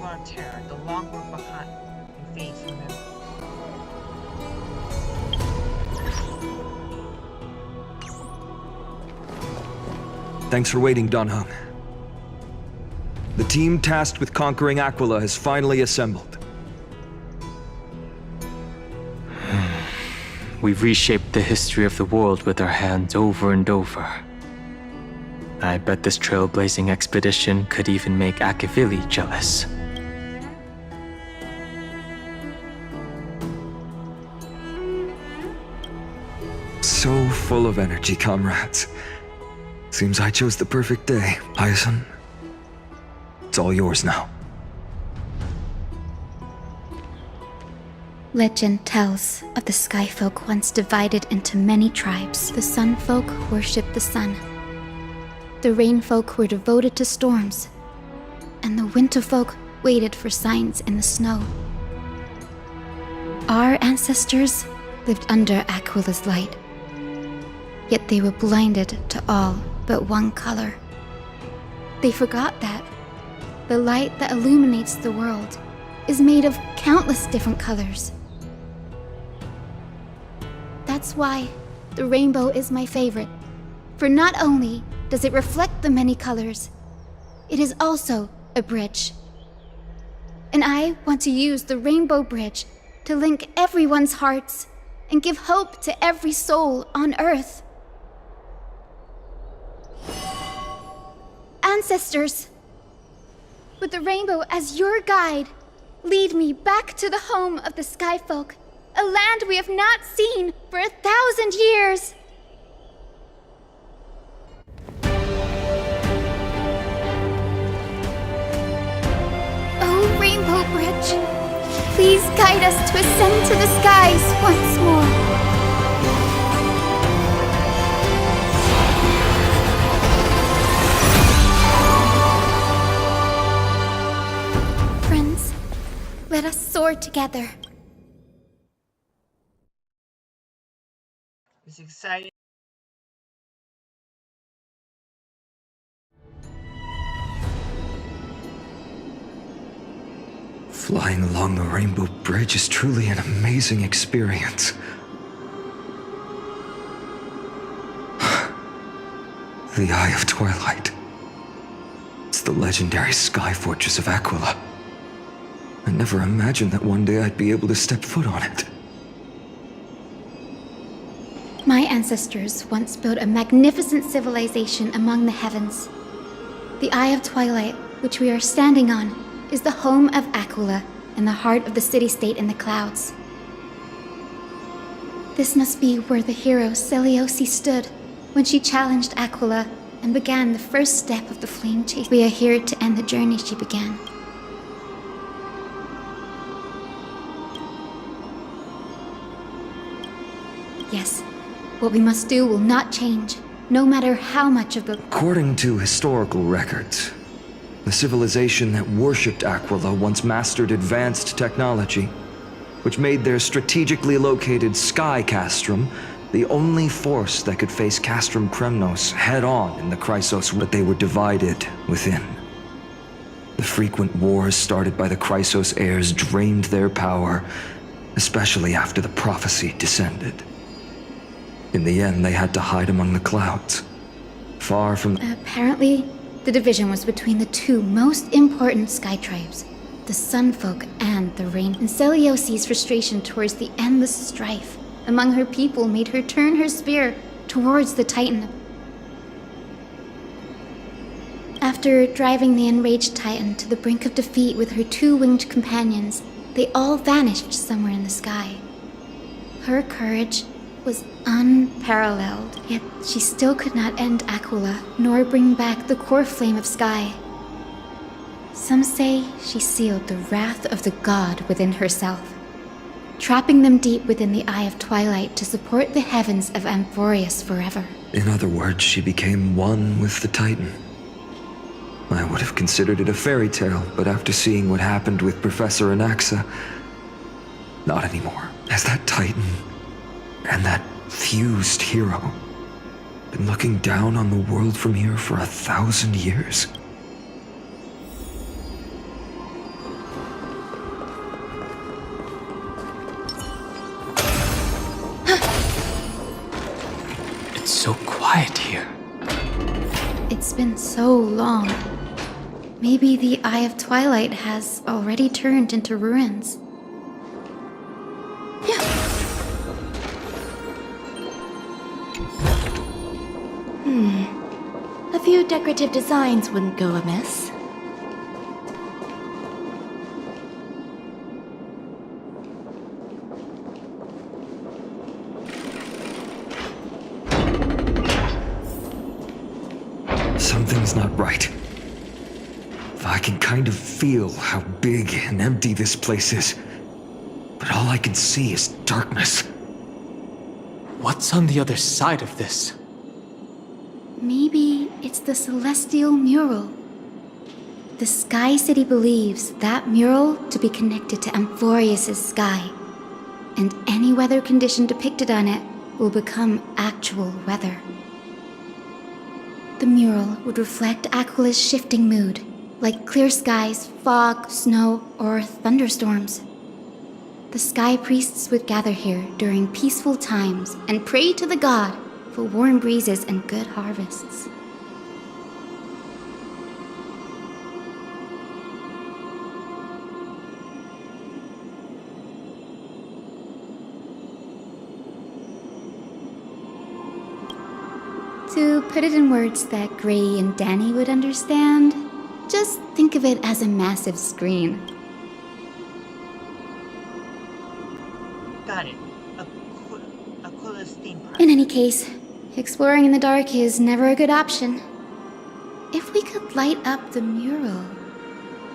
gonna tear the long road behind and face remember. Thanks for waiting, Donhung. The team tasked with conquering Aquila has finally assembled. We've reshaped the history of the world with our hands over and over. I bet this trailblazing expedition could even make Akavili jealous. So full of energy, comrades. Seems I chose the perfect day. Hyacin, it's all yours now. Legend tells of the Sky Folk once divided into many tribes. The Sun Folk worshipped the sun. The Rain Folk were devoted to storms. And the Winter Folk waited for signs in the snow. Our ancestors lived under Aquila's light. Yet they were blinded to all but one color. They forgot that the light that illuminates the world is made of countless different colors. That's why the rainbow is my favorite, for not only does it reflect the many colors, it is also a bridge. And I want to use the rainbow bridge to link everyone's hearts and give hope to every soul on Earth. Ancestors, with the rainbow as your guide, lead me back to the home of the Sky Folk, a land we have not seen for 1,000 years. Oh, Rainbow Bridge, please guide us to ascend to the skies once more. Friends, let us soar together. It's exciting. Flying along the Rainbow Bridge is truly an amazing experience. The Eye of Twilight. It's the legendary sky fortress of Aquila. I never imagined that one day I'd be able to step foot on it. My ancestors once built a magnificent civilization among the heavens. The Eye of Twilight, which we are standing on, is the home of Aquila and the heart of the city-state in the clouds. This must be where the hero Seleucia stood when she challenged Aquila and began the first step of the flame chase. We are here to end the journey she began. Yes. What we must do will not change, no matter how much of the... According to historical records, the civilization that worshipped Aquila once mastered advanced technology, which made their strategically located sky castrum the only force that could face Castrum Kremnos head-on in the Chrysos, but they were divided within. The frequent wars started by the Chrysos heirs drained their power, especially after the prophecy descended. In the end, they had to hide among the clouds, far from... Apparently, the division was between the two most important sky tribes, the Sun Folk and the Rain. And Seleucia's frustration towards the endless strife among her people made her turn her spear towards the Titan. After driving the enraged Titan to the brink of defeat with her two-winged companions, they all vanished somewhere in the sky. Her courage was unparalleled, yet she still could not end Aquila, nor bring back the Coreflame of Sky. Some say she sealed the wrath of the god within herself, trapping them deep within the Eye of Twilight to support the heavens of Amphorius forever. In other words, she became one with the Titan. I would have considered it a fairy tale, but after seeing what happened with Professor Anaxa, not anymore. As that Titan and that fused hero been looking down on the world from here for 1,000 years? It's been so long. Maybe the Eye of Twilight has already turned into ruins. A few decorative designs wouldn't go amiss. Something's not right. I can kind of feel how big and empty this place is. But all I can see is darkness. What's on the other side of this? Maybe it's the celestial mural. The Sky City believes that mural to be connected to Amphorius' sky, and any weather condition depicted on it will become actual weather. The mural would reflect Aquila's shifting mood, like clear skies, fog, snow, or thunderstorms. The Sky Priests would gather here during peaceful times and pray to the god for warm breezes and good harvests. To put it in words that Gray and Danny would understand, just think of it as a massive screen. Got it. Aquala's theme park. In any case, exploring in the dark is never a good option. If we could light up the mural,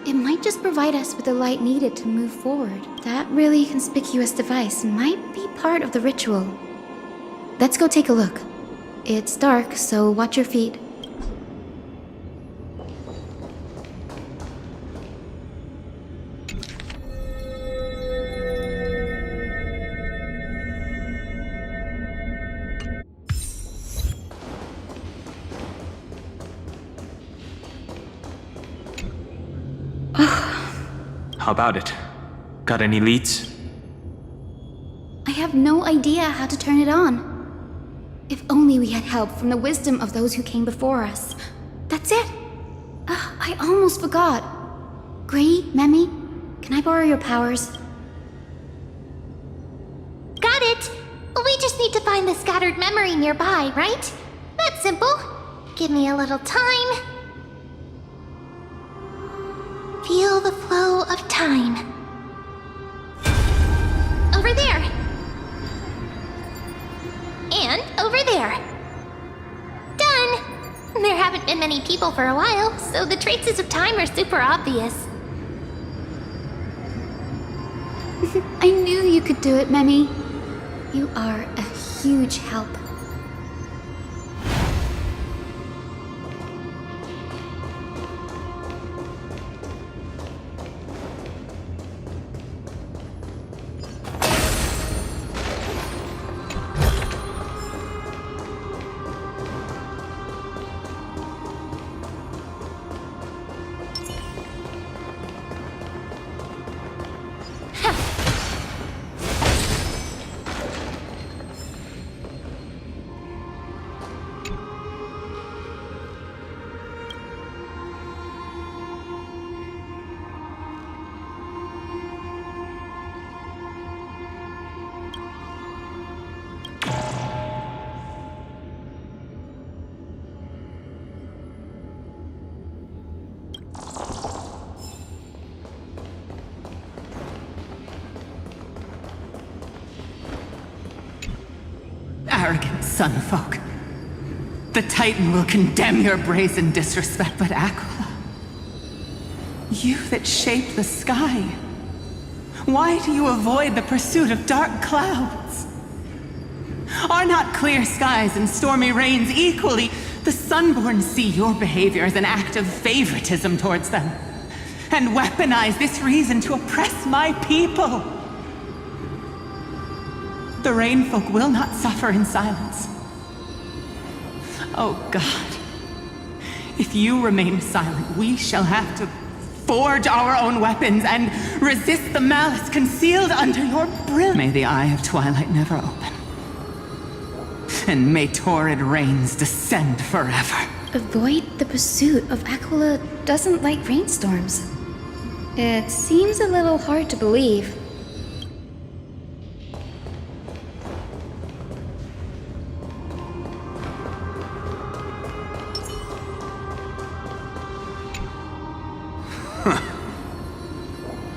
it might just provide us with the light needed to move forward. That really conspicuous device might be part of the ritual. Let's go take a look. It's dark, so watch your feet. How about it? Got any leads? I have no idea how to turn it on. If only we had help from the wisdom of those who came before us. That's it! I almost forgot. Gray, Memi, can I borrow your powers? Got it! We just need to find the scattered memory nearby, right? That's simple. Give me a little time. Feel the flow of time. Over there. And over there. Done! There haven't been many people for a while, so the traces of time are super obvious. I knew you could do it, Memi. You are a huge help. Arrogant sunfolk. The Titan will condemn your brazen disrespect, but Aquila, you that shape the sky, why do you avoid the pursuit of dark clouds? Are not clear skies and stormy rains equally? The Sunborn see your behavior as an act of favoritism towards them, and weaponize this reason to oppress my people. The Rainfolk will not suffer in silence. Oh God, if you remain silent, we shall have to forge our own weapons and resist the malice concealed under your brim. May the Eye of Twilight never open, and may torrid rains descend forever. Avoid the pursuit of Aquila doesn't like rainstorms. It seems a little hard to believe.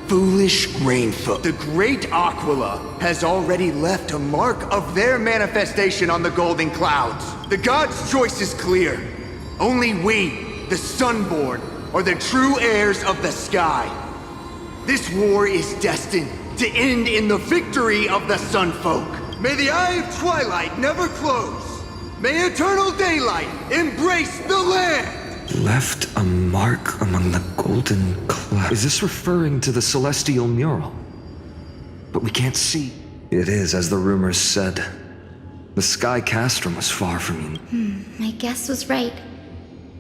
Foolish Rainfolk. The great Aquila has already left a mark of their manifestation on the golden clouds. The gods' choice is clear. Only we, the Sunborn, are the true heirs of the sky. This war is destined to end in the victory of the Sunfolk. May the eye of twilight never close. May eternal daylight embrace the land! Left a mark among the golden clouds. Is this referring to the celestial mural? But we can't see. It is, as the rumors said. The sky castrum was far from you. My guess was right.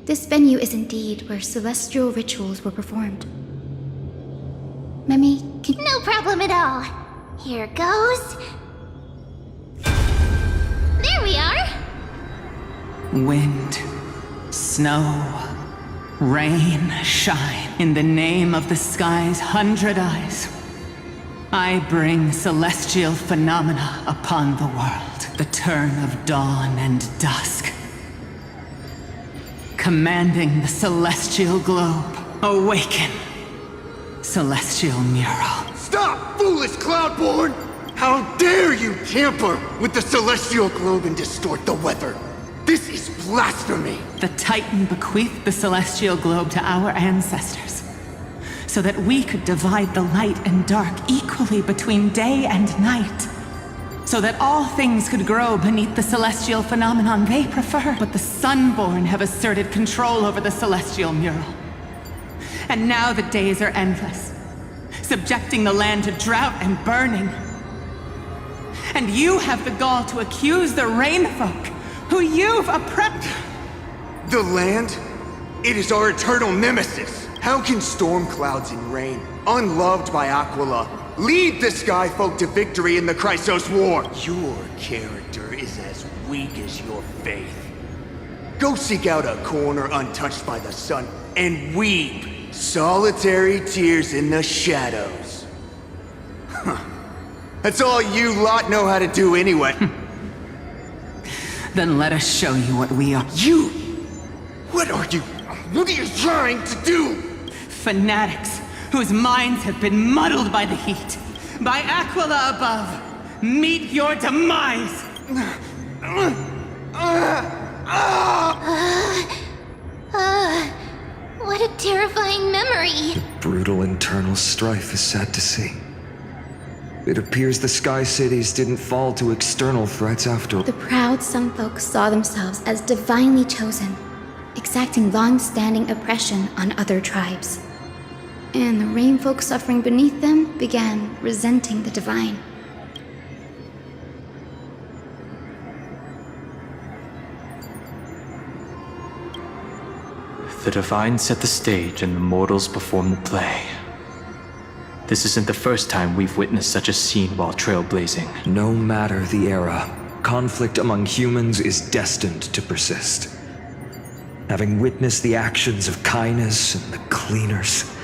This venue is indeed where celestial rituals were performed. Memi, can... No problem at all. Here goes. There we are. Wind, snow, rain, shine. In the name of the sky's 100 eyes, I bring celestial phenomena upon the world. The turn of dawn and dusk. Commanding the celestial globe. Awaken, celestial mural. Stop, foolish Cloudborn! How dare you tamper with the celestial globe and distort the weather? This is blasphemy! The Titan bequeathed the celestial globe to our ancestors, so that we could divide the light and dark equally between day and night, so that all things could grow beneath the celestial phenomenon they prefer. But the Sunborn have asserted control over the celestial mural. And now the days are endless, subjecting the land to drought and burning. And you have the gall to accuse the Rainfolk, who you've oppressed. The land? It is our eternal nemesis. How can storm clouds and rain, unloved by Aquila, lead the Skyfolk to victory in the Chrysos War? Your character is as weak as your faith. Go seek out a corner untouched by the sun and weep solitary tears in the shadows. Huh. That's all you lot know how to do anyway. Then let us show you what we are. You! What are you trying to do? Fanatics whose minds have been muddled by the heat. By Aquila above. Meet your demise! What a terrifying memory. Brutal internal strife is sad to see. It appears the Sky Cities didn't fall to external threats after all. The proud Sunfolk saw themselves as divinely chosen, exacting long-standing oppression on other tribes. And the Rainfolk suffering beneath them began resenting the divine. The divine set the stage and the mortals perform the play. This isn't the first time we've witnessed such a scene while trailblazing. No matter the era, conflict among humans is destined to persist. Having witnessed the actions of Kindness and the Cleaners,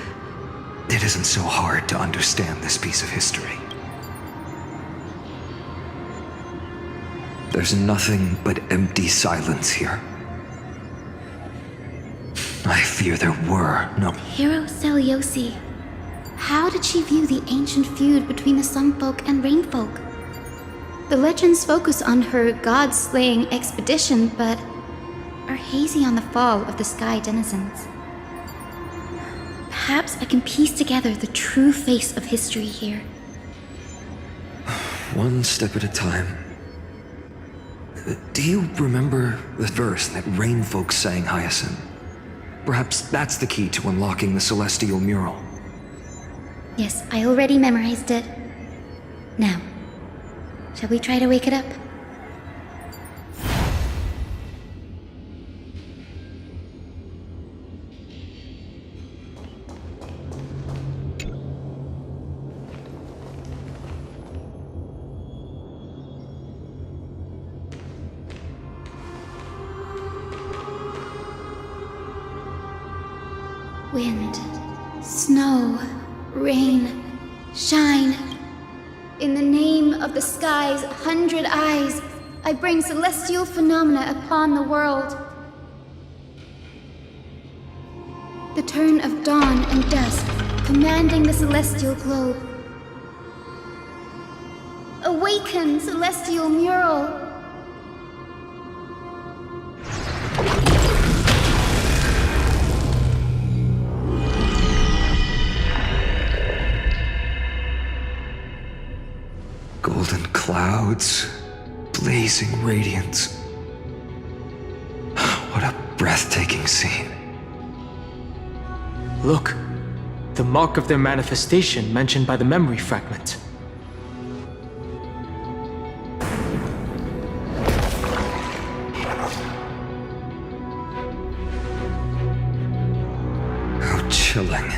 it isn't so hard to understand this piece of history. There's nothing but empty silence here. I fear there were no... Hero Seliosi. How did she view the ancient feud between the Sunfolk and Rainfolk? The legends focus on her god-slaying expedition, but are hazy on the fall of the sky denizens. Perhaps I can piece together the true face of history here. One step at a time. Do you remember the verse that Rainfolk sang, Hyacinth? Perhaps that's the key to unlocking the celestial mural. Yes, I already memorized it. Now, shall we try to wake it up? wind, snow, rain, shine. In the name of the sky's 100 eyes, I bring celestial phenomena upon the world. The turn of dawn and dusk, commanding the celestial globe. Awaken, celestial mural! Golden clouds, blazing radiance. What a breathtaking scene. Look, the mark of their manifestation mentioned by the memory fragment. How chilling.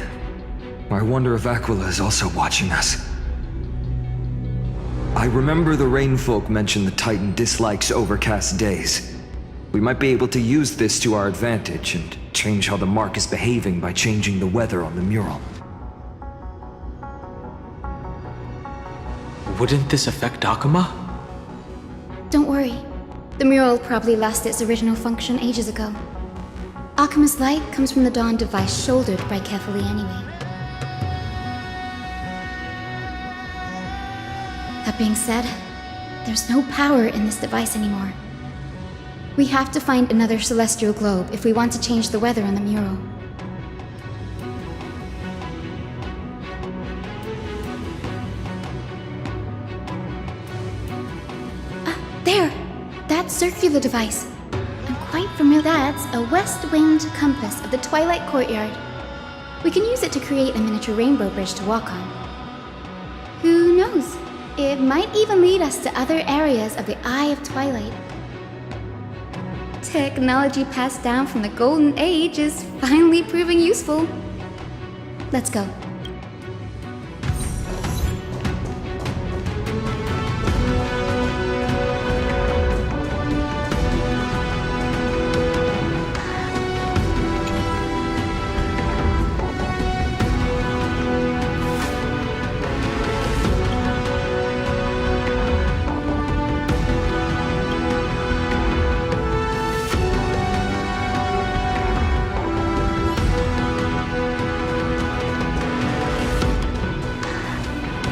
I wonder if Aquila is also watching us. I remember the Rainfolk mentioned the Titan dislikes overcast days. We might be able to use this to our advantage and change how the mark is behaving by changing the weather on the mural. Wouldn't this affect Akuma? Don't worry. The mural probably lost its original function ages ago. Akuma's light comes from the dawn device shouldered by Kefali anyway. That being said, there's no power in this device anymore. We have to find another celestial globe if we want to change the weather on the mural. There! That circular device. I'm quite familiar. That's a west-winged compass of the Twilight Courtyard. We can use it to create a miniature rainbow bridge to walk on. Who knows? It might even lead us to other areas of the Eye of Twilight. Technology passed down from the Golden Age is finally proving useful. Let's go.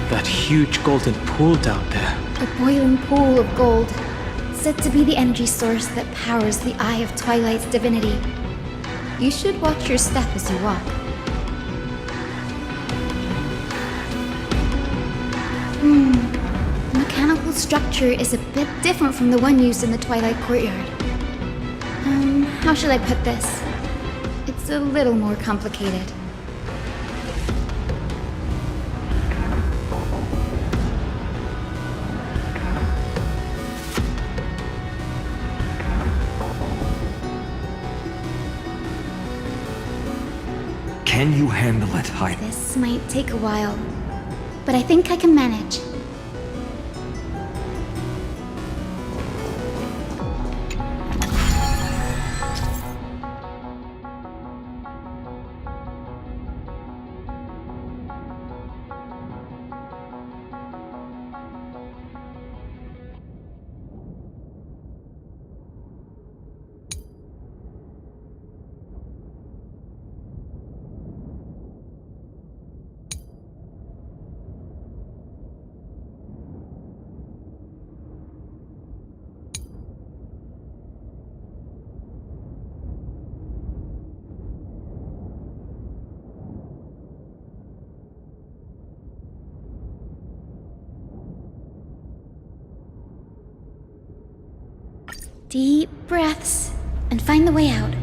That huge golden pool down there. A boiling pool of gold, said to be the energy source that powers the Eye of Twilight's divinity. You should watch your step as you walk. The mechanical structure is a bit different from the one used in the Twilight Courtyard. How should I put this? It's a little more complicated. Can you handle it, Hyde? This might take a while, but I think I can manage. Deep breaths, and find the way out.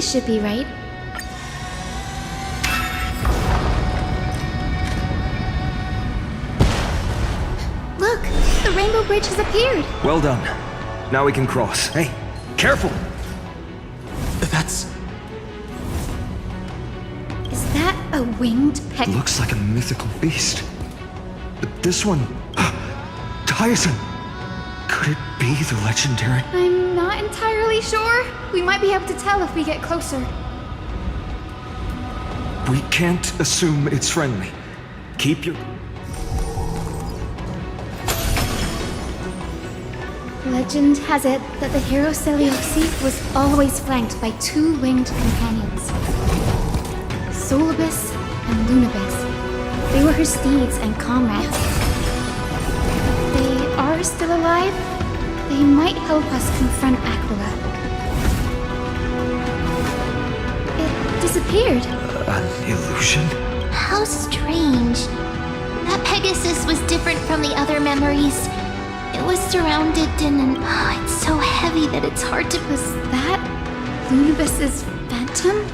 This should be right. Look, the Rainbow Bridge has appeared. Well done. Now we can cross. Hey, careful! That's... Is that a winged pet? Looks like a mythical beast. But this one... Tyson! Could it be the legendary... I'm not entirely sure. We might be able to tell if we get closer. We can't assume it's friendly. Keep your... Legend has it that the hero Seleucus was always flanked by two winged companions, Solibus and Lunabis. They were her steeds and comrades. They are still alive. They might help us confront Aquila. It disappeared. An illusion? How strange. That Pegasus was different from the other memories. It was surrounded in an... Oh, it's so heavy that it's hard to... Was that Lunabis's phantom?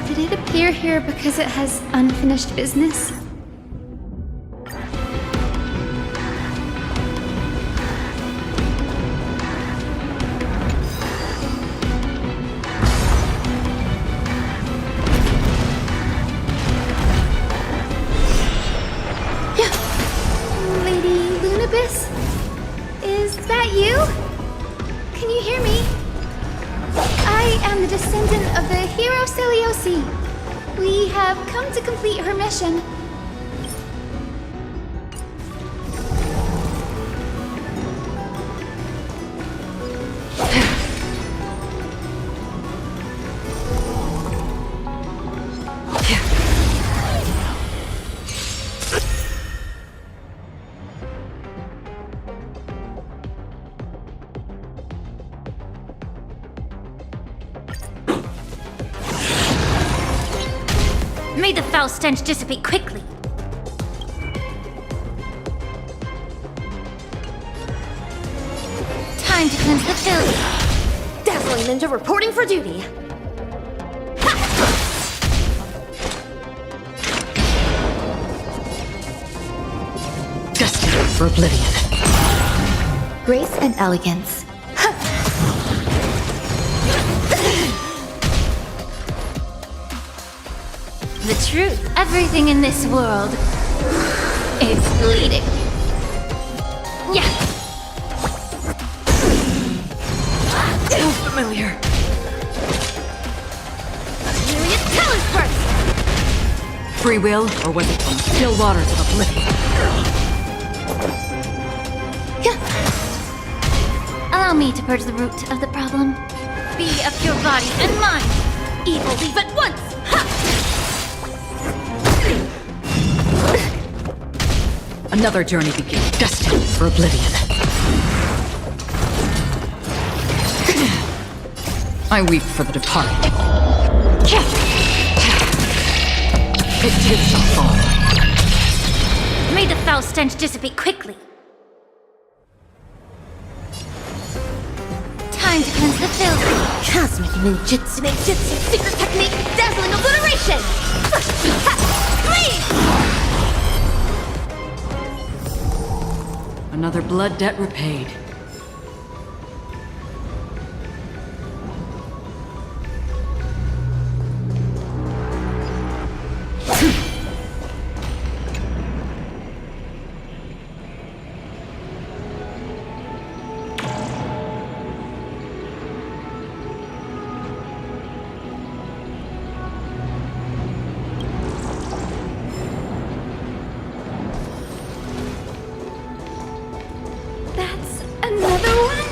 Did it appear here because it has unfinished business? Lady Lunabis? Is that you? Can you hear me? I am the descendant of the hero Seleucus. We have come to complete her mission. May the foul stench dissipate quickly. Time to cleanse the filth. Dazzling Ninja reporting for duty. Destined for oblivion. Grace and elegance. The truth. Everything in this world is bleeding. Yeah. So familiar. Myriad Teller's Burst! Free will, or was it from still waters of oblivion? Allow me to purge the root of the problem. Be of your body and mind. Evil leave at once! Ha! Another journey begins, destined for oblivion. I weep for the departed. It did not fall. May the foul stench dissipate quickly. Time to cleanse the filth. Cosmic ninjutsu, secret technique, dazzling obliteration! Please! Another blood debt repaid. That's another one?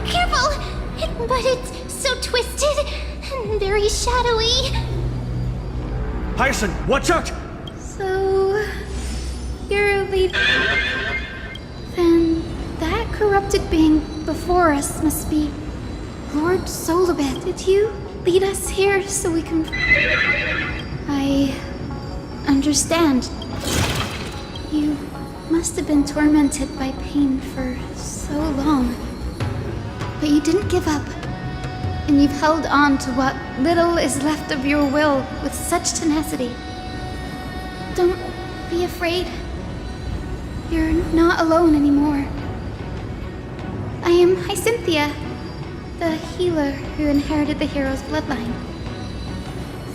Careful! But it's so twisted and very shadowy. Hyacin, watch out! So... you're a lead... Then that corrupted being before us must be Lord Solibus. Did you lead us here so we can... I understand. You must have been tormented by pain for so long. But you didn't give up. And you've held on to what little is left of your will with such tenacity. Don't be afraid. You're not alone anymore. I am Hyacinthia, the healer who inherited the hero's bloodline.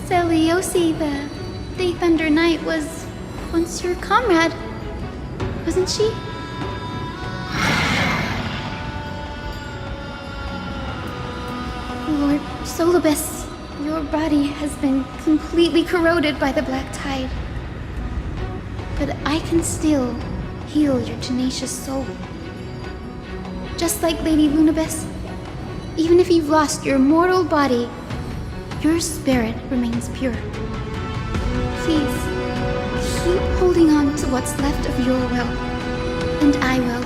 Seliosi, the Day Thunder Knight, was once your comrade, wasn't she? Lord Solibus, your body has been completely corroded by the Black Tide. But I can still heal your tenacious soul. Just like Lady Lunabis, even if you've lost your mortal body, your spirit remains pure. Please, keep holding on to what's left of your will, and I will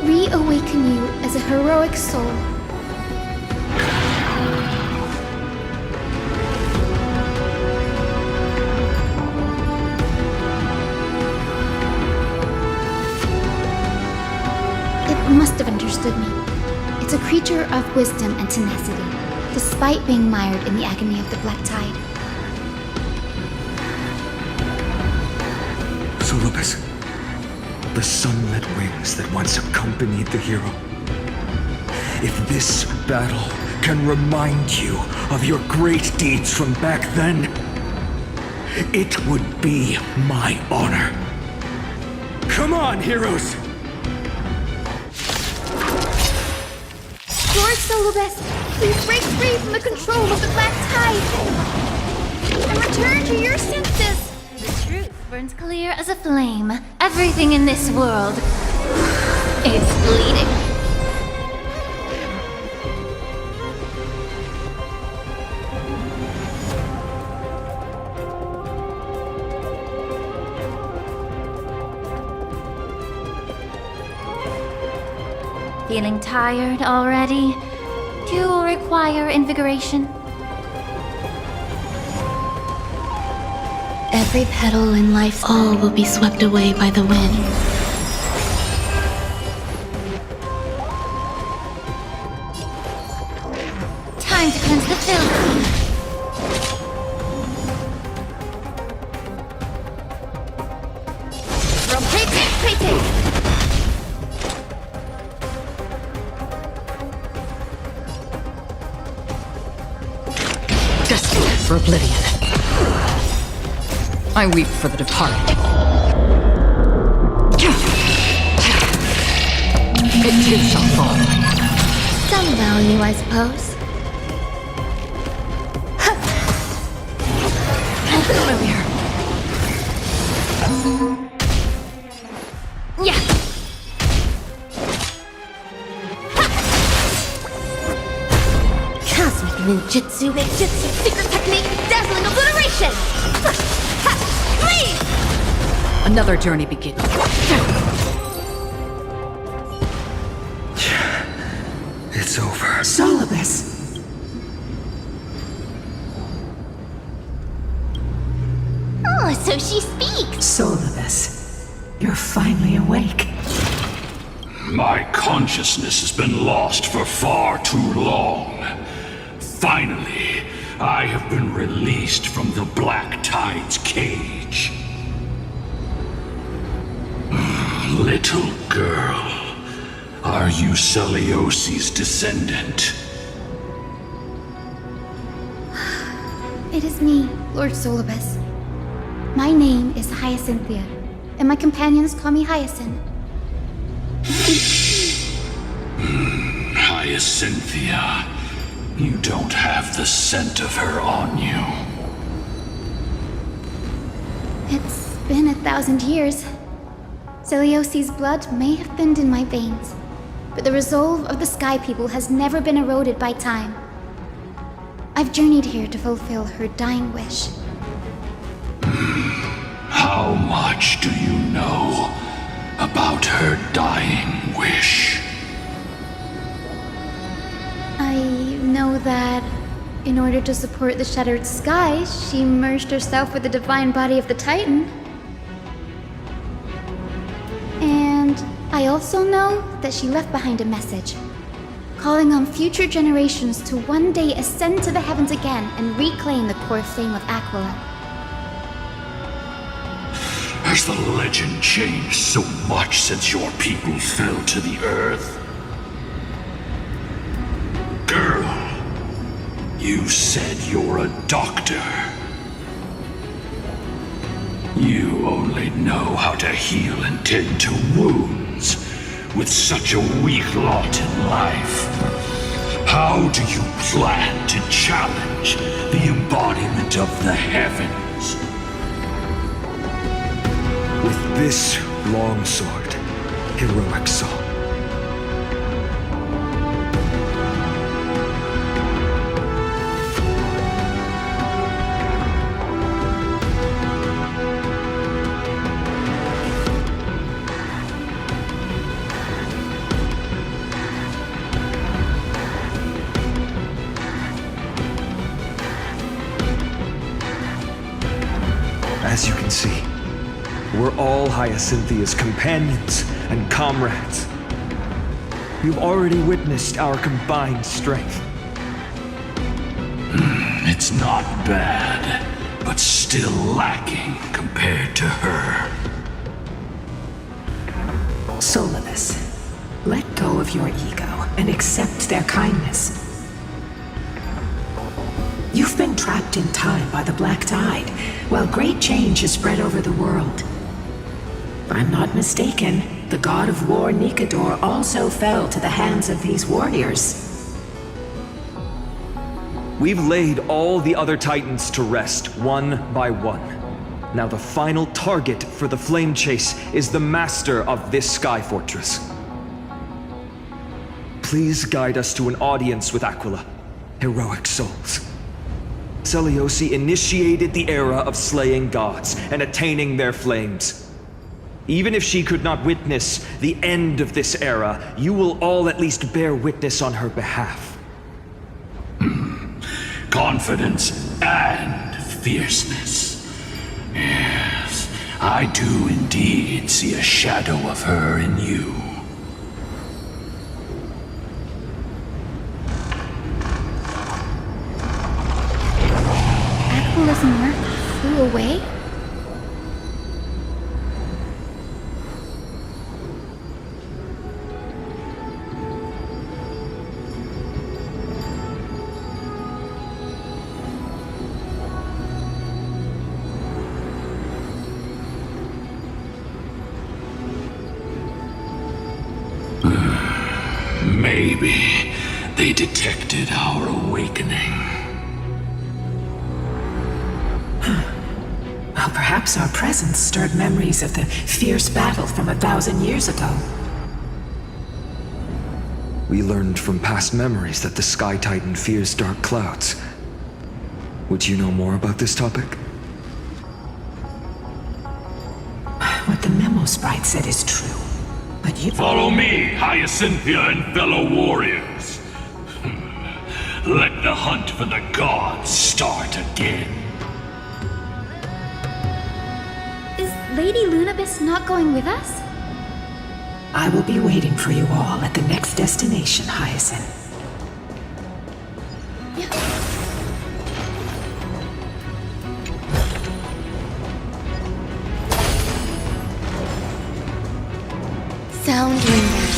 reawaken you as a heroic soul. It must have understood me. It's a creature of wisdom and tenacity, despite being mired in the agony of the Black Tide. Solibus, the sunlit wings that once accompanied the hero. If this battle can remind you of your great deeds from back then, it would be my honor. Come on, heroes! Lord Solibus, please break free from the control of the Black Tide and return to your senses. The truth burns clear as a flame. Everything in this world is bleeding. Feeling tired already? Do you require invigoration? Every petal in life's all will be swept away by the wind. Time to cleanse the filth. Destined for oblivion. I weep for the departed. It too shall fall. Some value, I suppose. Familiar. Yeah. Cosmic ninjutsu, ninjutsu, secret technique, dazzling obliteration! Leave! Another journey begins. It's over. Solibus. Oh, so she speaks. Solibus, you're finally awake. My consciousness has been lost for far too long. Finally, I have been released from the Black Tide's cage. Little girl, are you Celiosi's descendant? It is me, Lord Solibus. My name is Hyacinthia, and my companions call me Hyacinth. Hyacinthia, you don't have the scent of her on you. It's been 1,000 years. Celiosi's blood may have thinned in my veins, but the resolve of the Sky People has never been eroded by time. I've journeyed here to fulfill her dying wish. How much do you know about her dying wish? I know that In order to support the shattered sky, she merged herself with the divine body of the Titan. And I also know that she left behind a message, calling on future generations to one day ascend to the heavens again and reclaim the Coreflame of Aquila. Has the legend changed so much since your people fell to the earth? Girl, you said you're a doctor. You only know how to heal and tend to wounds with such a weak lot in life. How do you plan to challenge the embodiment of the heavens? With this longsword, heroic soul. As you can see, we're all Hyacinthia's companions and comrades. You've already witnessed our combined strength. It's not bad, but still lacking compared to her. Solidus, let go of your ego and accept their kindness. You've been trapped in time by the Black Tide, while great change has spread over the world. If I'm not mistaken, the god of war Nikador also fell to the hands of these warriors. We've laid all the other Titans to rest, one by one. Now the final target for the flame chase is the master of this sky fortress. Please guide us to an audience with Aquila, heroic souls. Seleuci initiated the era of slaying gods and attaining their flames. Even if she could not witness the end of this era, you will all at least bear witness on her behalf. Confidence and fierceness. Yes, I do indeed see a shadow of her in you. Aquila's mark flew away? Maybe they detected our awakening. Well, perhaps our presence stirred memories of the fierce battle from 1,000 years ago. We learned from past memories that the Sky Titan fears dark clouds. Would you know more about this topic? What the memo sprite said is true. But you... Follow me, Hyacinthia and fellow warriors. Let the hunt for the gods start again. Is Lady Lunabis not going with us? I will be waiting for you all at the next destination, Hyacinth. Sound lingers.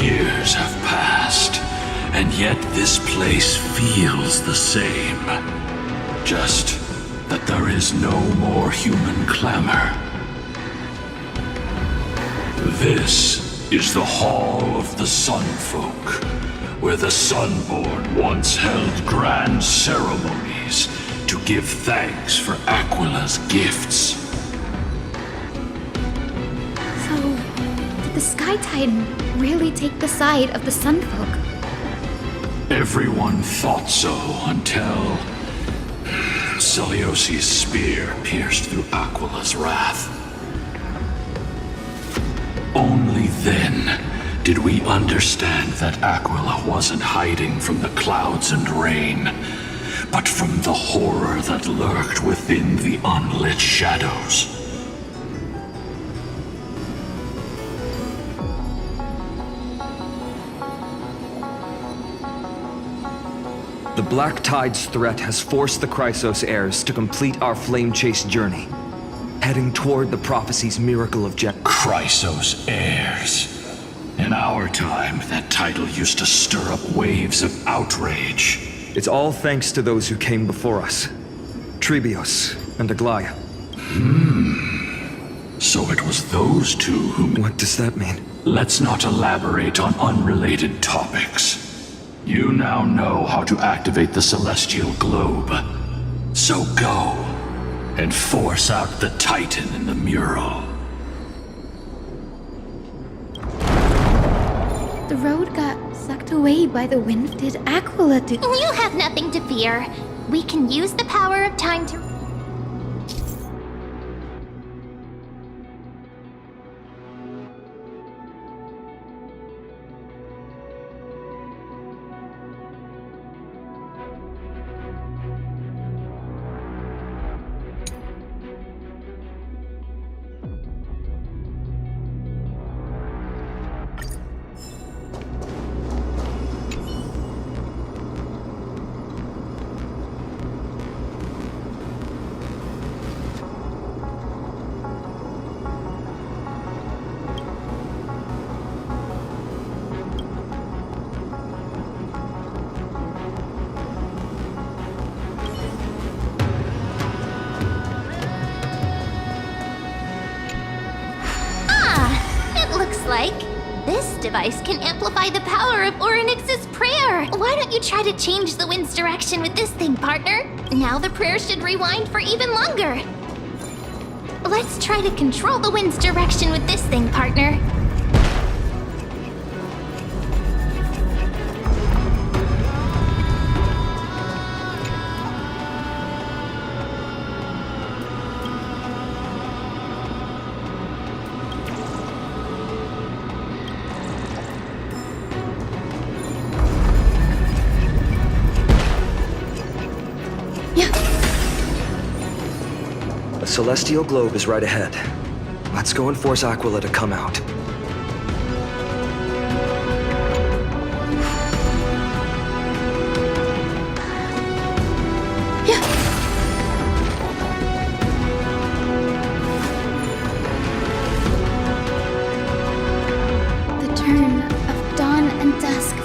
Years have passed, And yet this place feels the same. Just that there is no more human clamor. This is the Hall of the Sun Folk, where the Sunborn once held grand ceremonies to give thanks for Aquila's gifts. So, did the Sky Titan really take the side of the Sunfolk? Everyone thought so until Celiosi's spear pierced through Aquila's wrath. Only then did we understand that Aquila wasn't hiding from the clouds and rain, but from the horror that lurked within the unlit shadows. The Black Tide's threat has forced the Chrysos heirs to complete our flame chase journey, heading toward the prophecy's miracle of Chrysos heirs. In our time, that title used to stir up waves of outrage. It's all thanks to those who came before us. Trebios and Aglaya. So it was those two who... What does that mean? Let's not elaborate on unrelated topics. You now know how to activate the celestial globe. So go, and force out the Titan in the mural. The road got sucked away by the wind. Did Aquila do... You have nothing to fear. We can use the power of time to... like. This device can amplify the power of Orynyx's prayer. Why don't you try to change the wind's direction with this thing, partner? Now the prayer should rewind for even longer. Let's try to control the wind's direction with this thing, partner. The celestial globe is right ahead. Let's go and force Aquila to come out. The turn of dawn and dusk,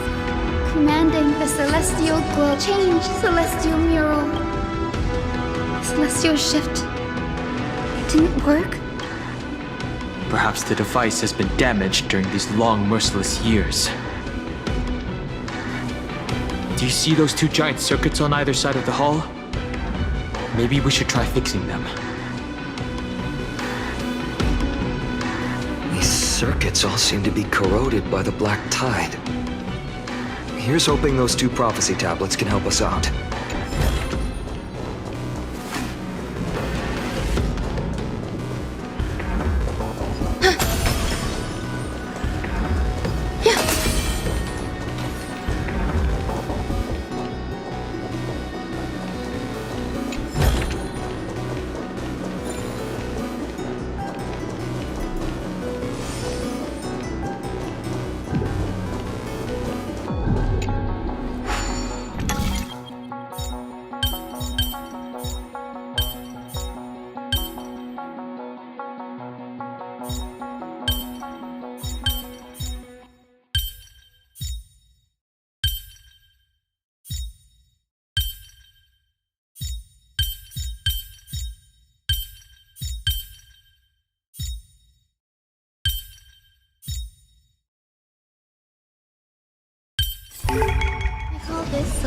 commanding the celestial globe. Change celestial mural. Celestial shift. Didn't work? Perhaps the device has been damaged during these long, merciless years. Do you see those two giant circuits on either side of the hall? Maybe we should try fixing them. These circuits all seem to be corroded by the black tide. Here's hoping those two prophecy tablets can help us out.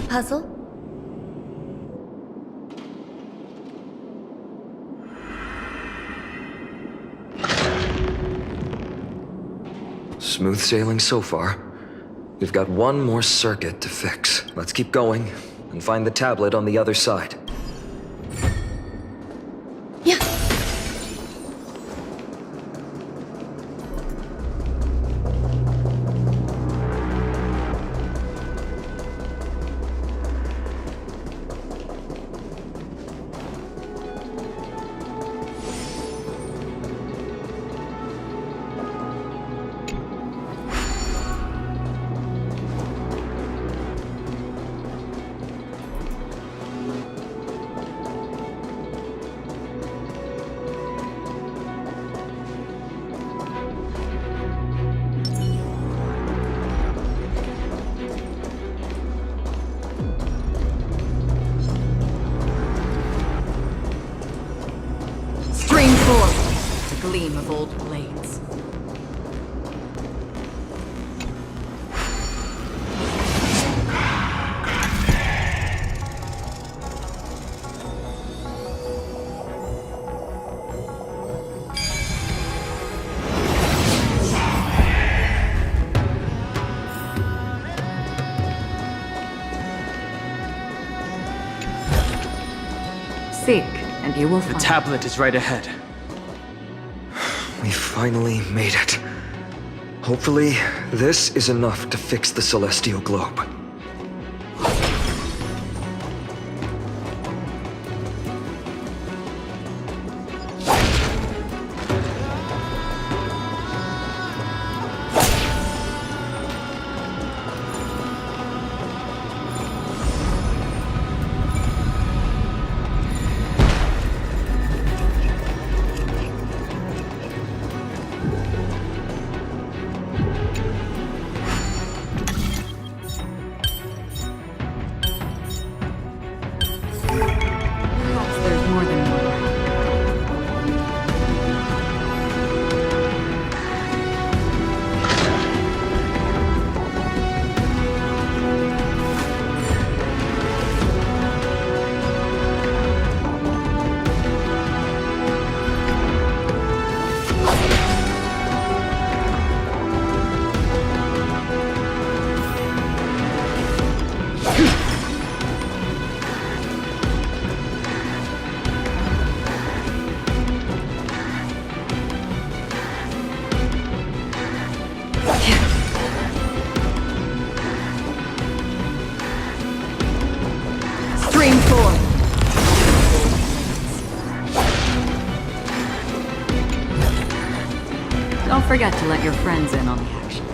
puzzle? Smooth sailing so far. We've got one more circuit to fix. Let's keep going and find the tablet on the other side. Yeah. Stream forward. The gleam of old blades. Seek, and you will The find. tablet is right ahead. We finally made it. Hopefully, this is enough to fix the celestial globe. Perhaps there's more than one. Stream forward. Don't forget to let your friends in on the action.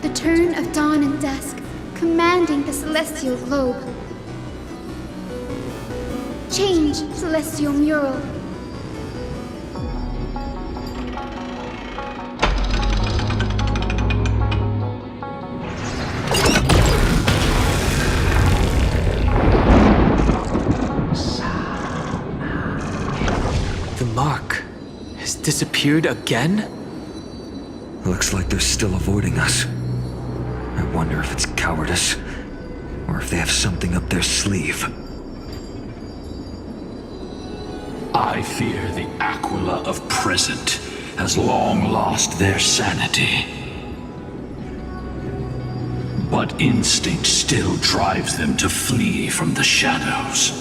The turn of dawn and dusk, commanding the celestial globe. Change, celestial mural. The mark has disappeared again? Looks like they're still avoiding us. I wonder if it's cowardice, or if they have something up their sleeve. I fear the Aquila of present has long lost their sanity. But instinct still drives them to flee from the shadows,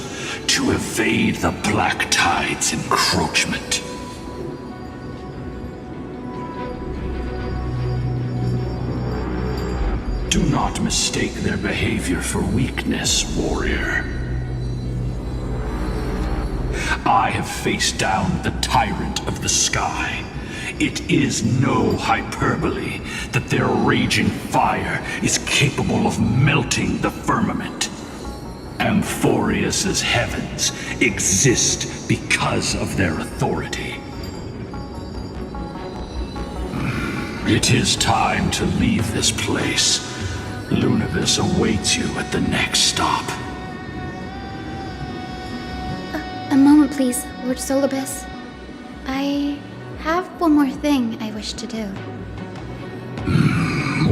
to evade the Black Tide's encroachment. Do not mistake their behavior for weakness, warrior. I have faced down the tyrant of the sky. It is no hyperbole that their raging fire is capable of melting the firmament. Amphorius's heavens exist because of their authority. It is time to leave this place. Lunavis awaits you at the next stop. please, Lord Solibus. I have one more thing I wish to do.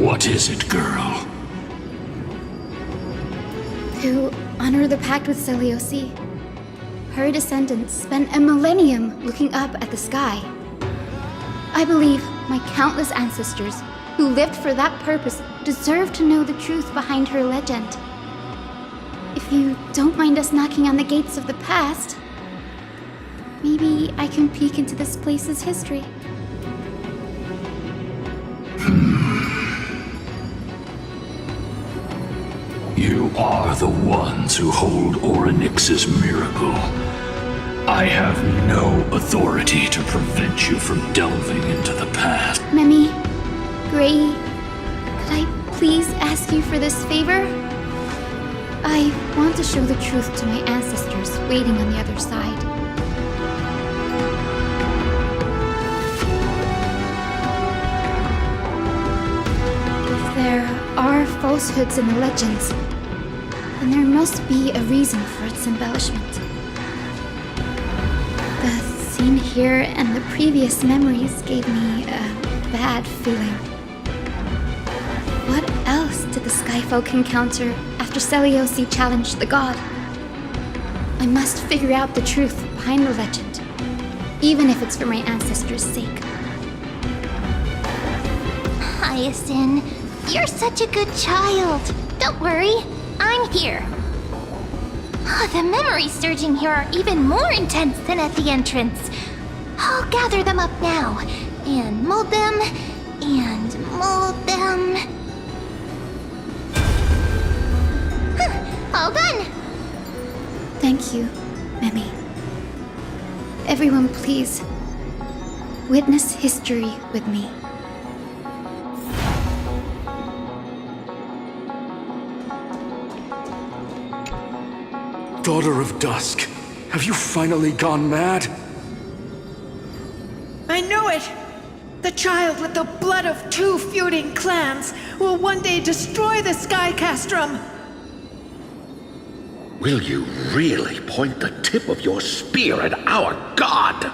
What is it, girl? To honor the pact with Selioci. Her descendants spent a millennium looking up at the sky. I believe my countless ancestors who lived for that purpose deserve to know the truth behind her legend. If you don't mind us knocking on the gates of the past, maybe I can peek into this place's history. You are the ones who hold Orynyx's miracle. I have no authority to prevent you from delving into the past. Memi, Gray, could I please ask you for this favor? I want to show the truth to my ancestors waiting on the other side. If there are falsehoods in the legends, then there must be a reason for its embellishment. The scene here and the previous memories gave me a bad feeling. What else did the Skyfolk encounter after Selioci challenged the god? I must figure out the truth behind the legend, even if it's for my ancestors' sake. Hyacinth, you're such a good child. Don't worry, I'm here. The memories surging here are even more intense than at the entrance. I'll gather them up now, and mold them, All done! Thank you, Memi. Everyone, please, witness history with me. Daughter of Dusk, have you finally gone mad? I knew it! The child with the blood of 2 feuding clans will one day destroy the Sky Castrum! Will you really point the tip of your spear at our god?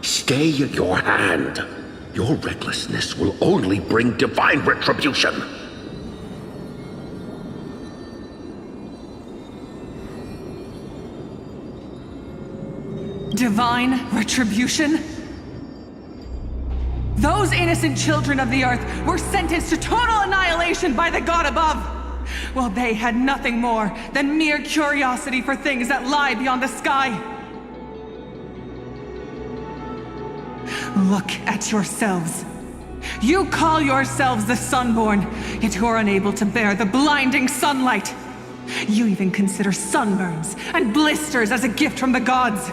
Stay your hand. Your recklessness will only bring divine retribution. Divine retribution? Those innocent children of the Earth were sentenced to total annihilation by the god above, while they had nothing more than mere curiosity for things that lie beyond the sky. Look at yourselves. You call yourselves the Sunborn, yet you're unable to bear the blinding sunlight. You even consider sunburns and blisters as a gift from the gods.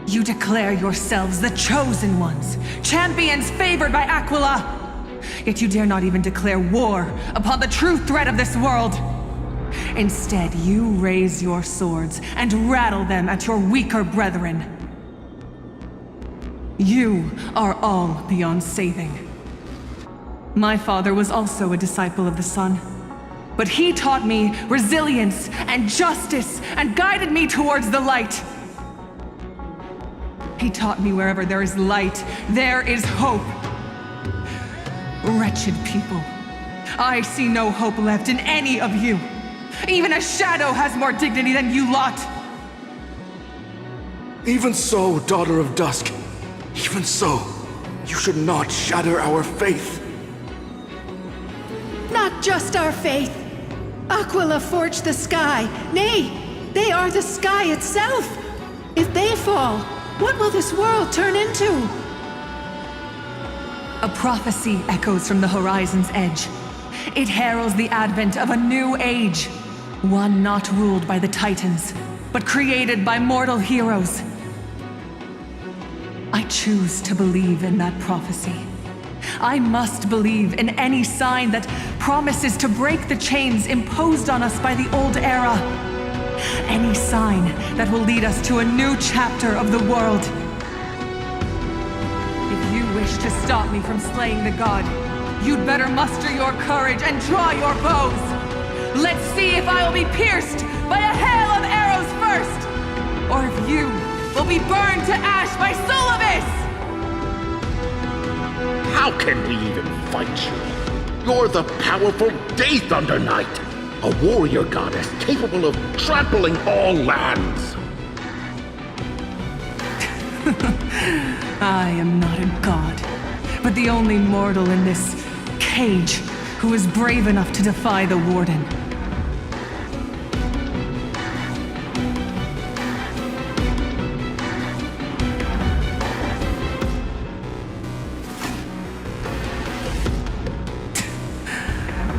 You declare yourselves the chosen ones, champions favored by Aquila. Yet you dare not even declare war upon the true threat of this world. Instead, you raise your swords and rattle them at your weaker brethren. You are all beyond saving. My father was also a disciple of the sun, but he taught me resilience and justice and guided me towards the light. He taught me wherever there is light, there is hope. Wretched people, I see no hope left in any of you. Even a shadow has more dignity than you lot. Even so, Daughter of Dusk, even so, you should not shatter our faith. Not just our faith. Aquila forged the sky. Nay, they are the sky itself. If they fall, what will this world turn into? A prophecy echoes from the horizon's edge. It heralds the advent of a new age. One not ruled by the Titans, but created by mortal heroes. I choose to believe in that prophecy. I must believe in any sign that promises to break the chains imposed on us by the old era. Any sign that will lead us to a new chapter of the world. If you wish to stop me from slaying the god, you'd better muster your courage and draw your bows. Let's see if I will be pierced by a hail of arrows first! or if you will be burned to ash by Solobis! How can we even fight you? You're the powerful Day Thunder Knight, a warrior goddess capable of trampling all lands. I am not a god, but the only mortal in this cage who is brave enough to defy the Warden.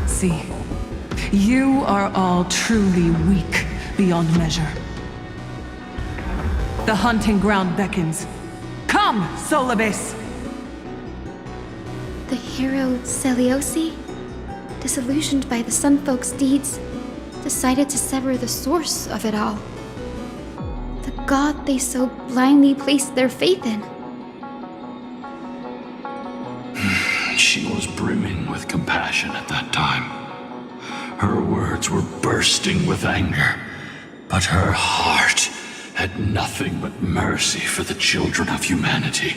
See, you are all truly weak beyond measure. The hunting ground beckons. Come, Solobis! The hero Celiosi, disillusioned by the Sunfolk's deeds, decided to sever the source of it all. The god they so blindly placed their faith in. She was brimming with compassion at that time. Her words were bursting with anger, but her heart had nothing but mercy for the children of humanity.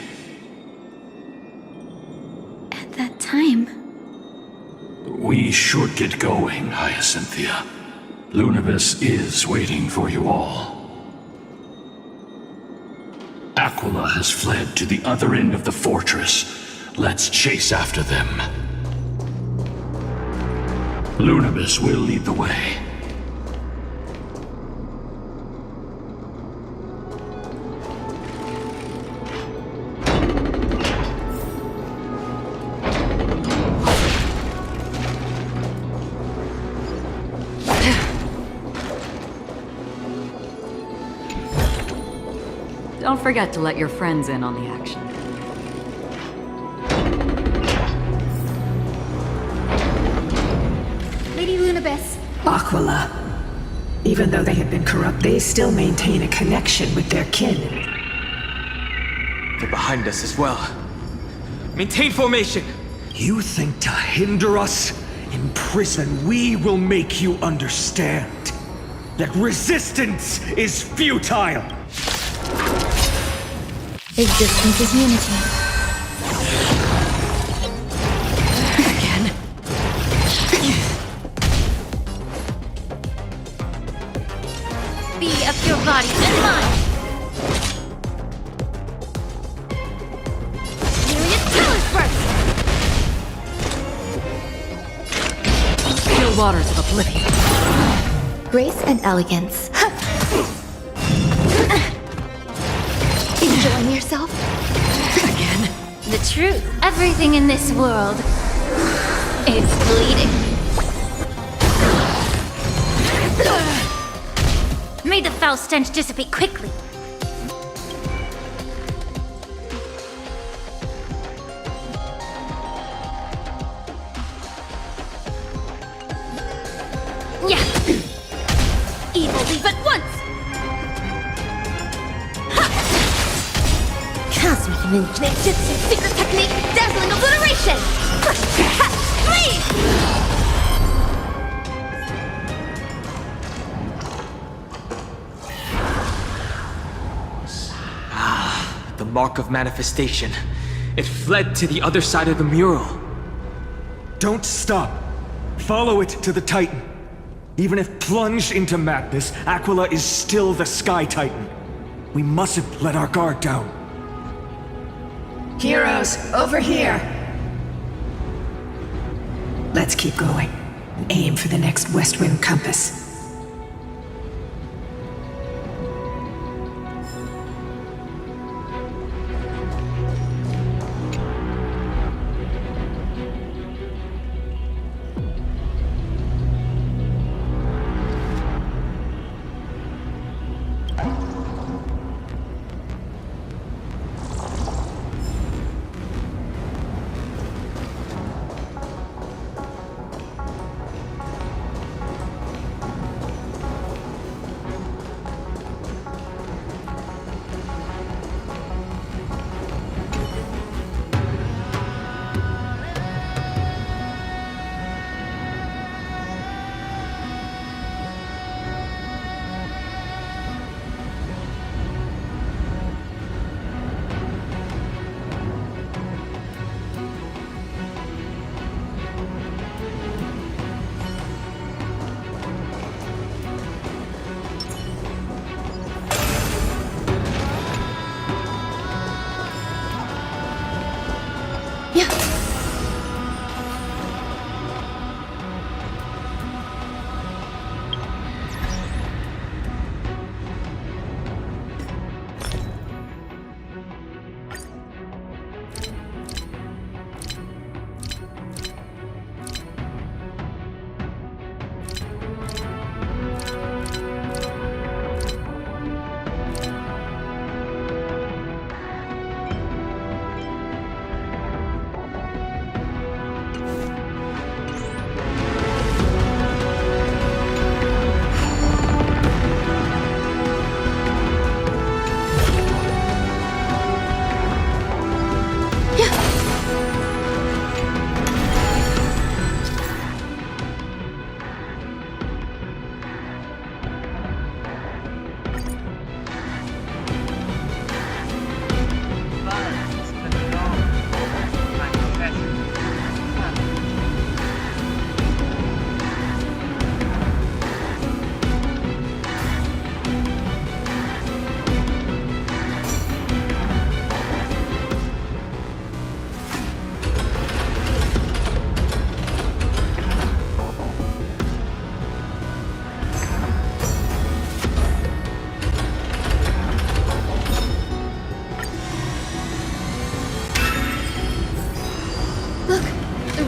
At that time... We should get going, Hyacinthia. Lunibus is waiting for you all. Aquila has fled to the other end of the fortress. Let's chase after them. Lunibus will lead the way. Don't forget to let your friends in on the action. Lady Lunibus. Aquila. Even though they have been corrupt, they still maintain a connection with their kin. They're behind us as well. Maintain formation! You think to hinder us? In prison, we will make you understand that resistance is futile! Existence is unity. Again. Be of your body and mind. Myriad Pillars first. Still waters of oblivion. Grace and elegance. Enjoying yourself? Again. The truth. Everything in this world is bleeding. May the foul stench dissipate quickly. Yeah. Evil leave at once. Cosmic ninjutsu secret technique, dazzling obliteration! Please! The mark of manifestation. It fled to the other side of the mural. Don't stop. Follow it to the Titan. Even if plunged into madness, Aquila is still the Sky Titan. We mustn't let our guard down. Heroes, over here! Let's keep going. Aim for the next west wind compass.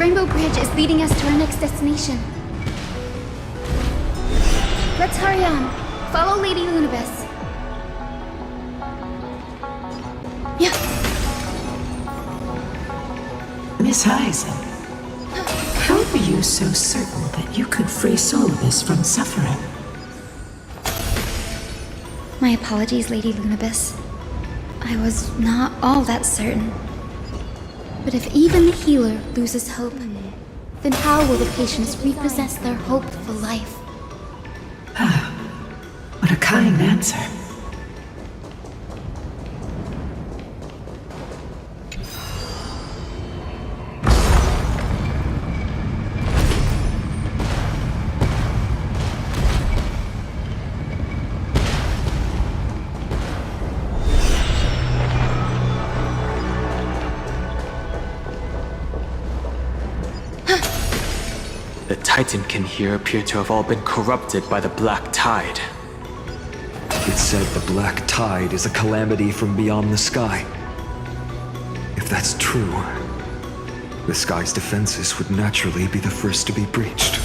Rainbow Bridge is leading us to our next destination. Let's hurry on. Follow Lady Lunibus. Yeah. Miss Hyzen, how are you so certain that you could free Solibus from suffering? My apologies, Lady Lunibus. I was not all that certain. But if even the healer loses hope, then how will the patients repossess their hope for life? What a kind answer. The Titankin here appear to have all been corrupted by the Black Tide. It said the Black Tide is a calamity from beyond the sky. If that's true, the sky's defenses would naturally be the first to be breached.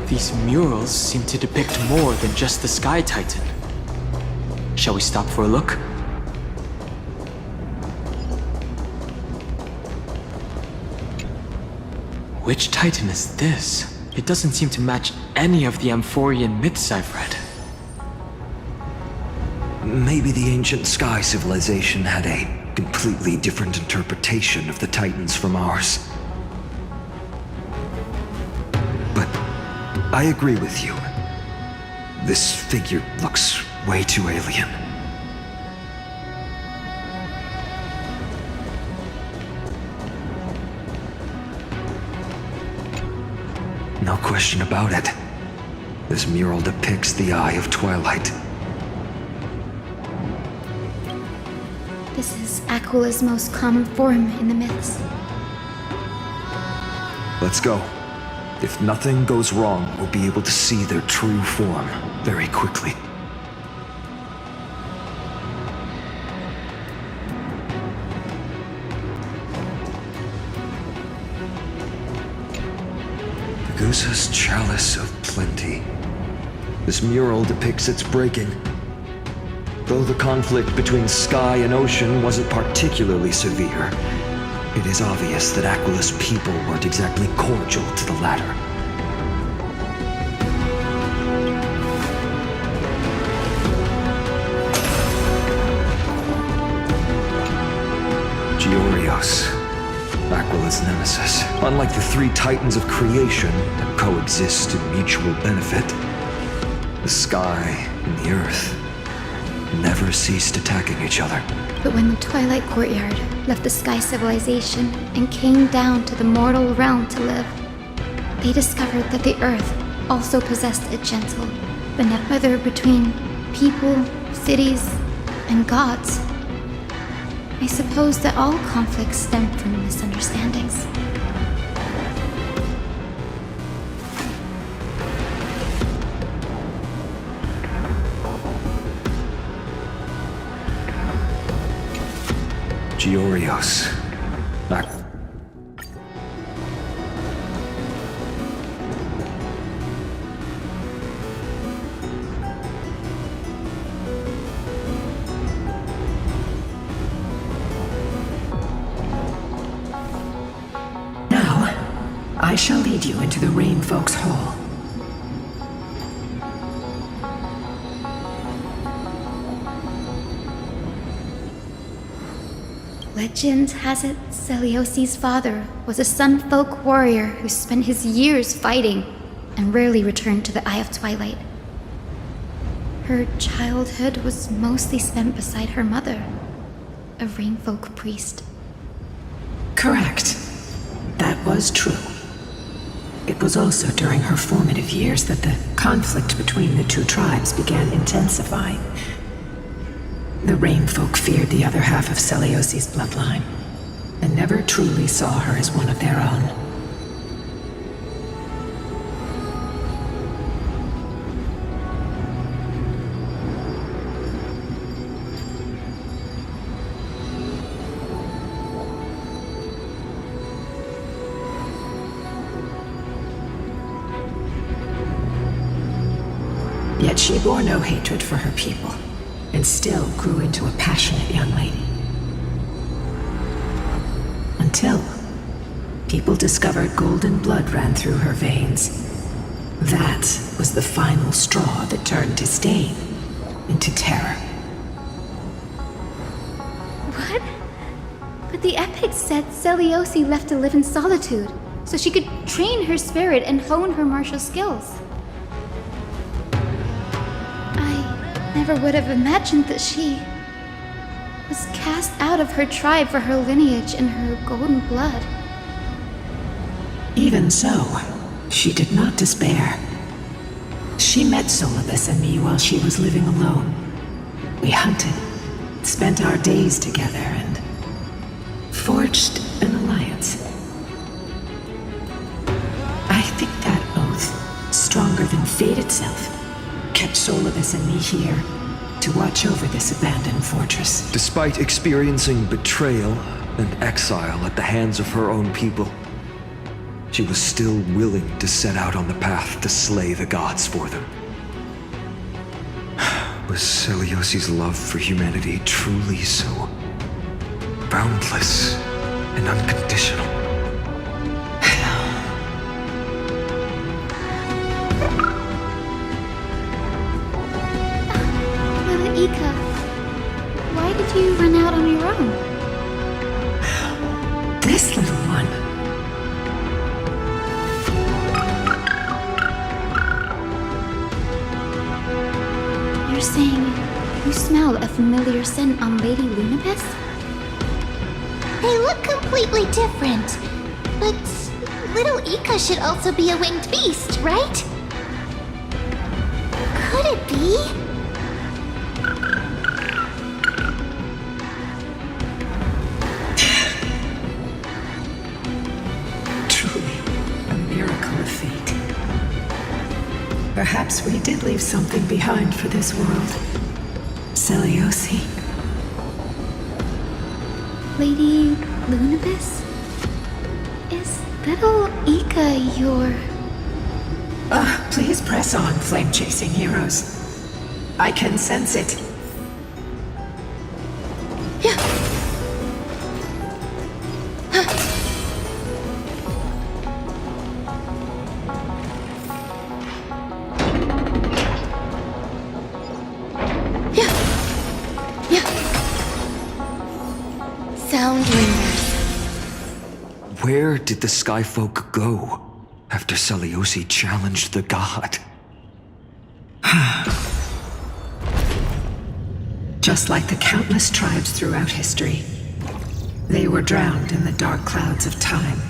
These murals seem to depict more than just the Sky Titan. Shall we stop for a look? Which Titan is this? It doesn't seem to match any of the Amphorian myths I've read. Maybe the ancient Sky civilization had a completely different interpretation of the Titans from ours. But I agree with you. This figure looks way too alien. No question about it. This mural depicts the Eye of Twilight. This is Aquila's most common form in the myths. Let's go. If nothing goes wrong, we'll be able to see their true form very quickly. Gusa's Chalice of Plenty. This mural depicts its breaking. Though the conflict between sky and ocean wasn't particularly severe, it is obvious that Aquila's people weren't exactly cordial to the latter. Georios, Aquila's nemesis. Unlike the three titans of creation that coexist in mutual benefit, the sky and the earth never ceased attacking each other. But when the Twilight Courtyard left the Sky Civilization and came down to the mortal realm to live, they discovered that the Earth also possessed a gentle benevolence, whether between people, cities, and gods. I suppose that all conflicts stem from misunderstandings. Georios. I shall lead you into the Rain Folks Hall. Legend has it Celiosi's father was a Sunfolk warrior who spent his years fighting and rarely returned to the Eye of Twilight. Her childhood was mostly spent beside her mother, a Rainfolk priest. Correct. That was true. It was also during her formative years that the conflict between the two tribes began intensifying. The Rainfolk feared the other half of Celiosi's bloodline, and never truly saw her as one of their own. Yet she bore no hatred for her people, and still grew into a passionate young lady. Until people discovered golden blood ran through her veins. That was the final straw that turned disdain into terror. What? But the epics said Seliosi left to live in solitude, so she could train her spirit and hone her martial skills. I never would have imagined that she was cast out of her tribe for her lineage and her golden blood. Even so, she did not despair. She met Solibus and me while she was living alone. We hunted, spent our days together, and forged an alliance. I think that oath, stronger than fate itself, kept Solibus and me here to watch over this abandoned fortress. Despite experiencing betrayal and exile at the hands of her own people, she was still willing to set out on the path to slay the gods for them. Was Seliosi's love for humanity truly so boundless and unconditional? Mother Ika, why did you run out on your own? This little one. You're saying you smell a familiar scent on Lady Lunabis? They look completely different. But little Ika should also be a winged beast, right? Could it be? Truly, a miracle of fate. Perhaps we did leave something behind for this world. Seliosi. Lady Lunabis? Is little Ika your... Please press on, flame-chasing heroes. I can sense it. Sound lingers. Where did the Skyfolk go after Seliosi challenged the god? Just like the countless tribes throughout history, they were drowned in the dark clouds of time.